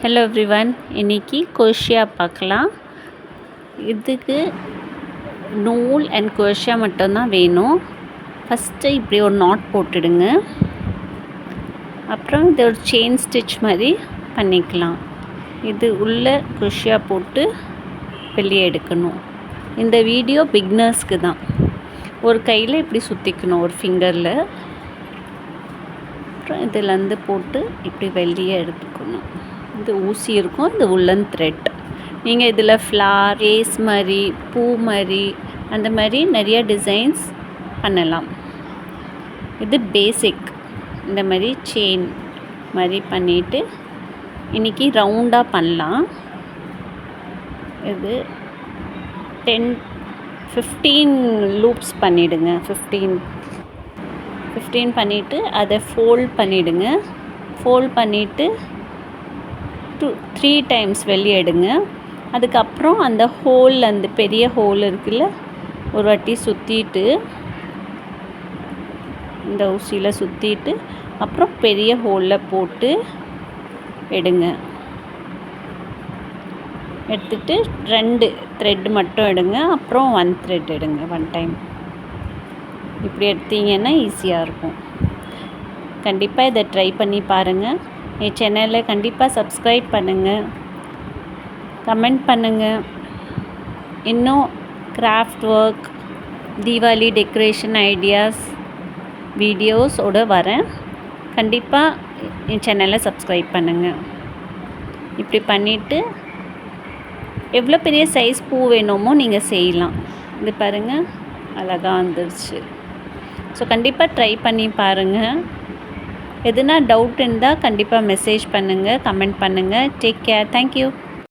Hello everyone, இன்றைக்கி குரோஷியா பார்க்கலாம். இதுக்கு நூல் அண்ட் குரோஷியா மட்டும்தான் வேணும். ஃபஸ்ட்டு இப்படி ஒரு நாட் போட்டுடுங்க. அப்புறம் இது ஒரு செயின் ஸ்டிச் மாதிரி பண்ணிக்கலாம். இது உள்ளே குரோஷியா போட்டு வெளியே எடுக்கணும். இந்த வீடியோ பிகினர்ஸ்க்கு தான். ஒரு கையில் இப்படி சுற்றிக்கணும், ஒரு ஃபிங்கரில். அப்புறம் இதிலேருந்து போட்டு இப்படி வெளியே எடுத்துக்கணும். இது ஊசி இருக்கும், இது உள்ளன் த்ரெட். நீங்கள் இதில் ஃப்ளார், லேஸ் மாதிரி, பூ மாதிரி, அந்த மாதிரி நிறைய டிசைன்ஸ் பண்ணலாம். இது பேசிக். இந்த மாதிரி செயின் மாதிரி பண்ணிவிட்டு இன்றைக்கி ரவுண்டாக பண்ணலாம். இது 15 லூப்ஸ் பண்ணிவிடுங்க. 15 பண்ணிவிட்டு அதை ஃபோல்ட் பண்ணிவிடுங்க. ஃபோல்ட் பண்ணிவிட்டு 3 டைம்ஸ் வெளியே எடுங்க. அதுக்கப்புறம் அந்த ஹோல், அந்த பெரிய ஹோல் இருக்குல்ல, ஒரு வாட்டி சுற்றிட்டு, இந்த ஊசியில் சுற்றிட்டு, அப்புறம் பெரிய ஹோலில் போட்டு எடுங்க. எடுத்துட்டு 2 த்ரெட் மட்டும் எடுங்க. அப்புறம் 1 த்ரெட் எடுங்க 1 டைம். இப்படி எடுத்தீங்கன்னா ஈஸியாக இருக்கும். கண்டிப்பாக இதை ட்ரை பண்ணி பாருங்கள். என் சேனலை கண்டிப்பாக சப்ஸ்கிரைப் பண்ணுங்கள், கமெண்ட் பண்ணுங்கள். இன்னும் craft work, Deepavali decoration ideas வீடியோஸோடு வரேன். கண்டிப்பாக என் சேனலை சப்ஸ்கிரைப் பண்ணுங்கள். இப்படி பண்ணிவிட்டு எவ்வளோ பெரிய சைஸ் பூ வேணுமோ நீங்கள் செய்யலாம். இது பாருங்கள், அழகாக வந்துருச்சு. ஸோ கண்டிப்பாக ட்ரை பண்ணி பாருங்கள். எதுனா டவுட் இருந்தால் கண்டிப்பாக மெசேஜ் பண்ணுங்கள், கமெண்ட் பண்ணுங்கள். Take care. தேங்க்யூ.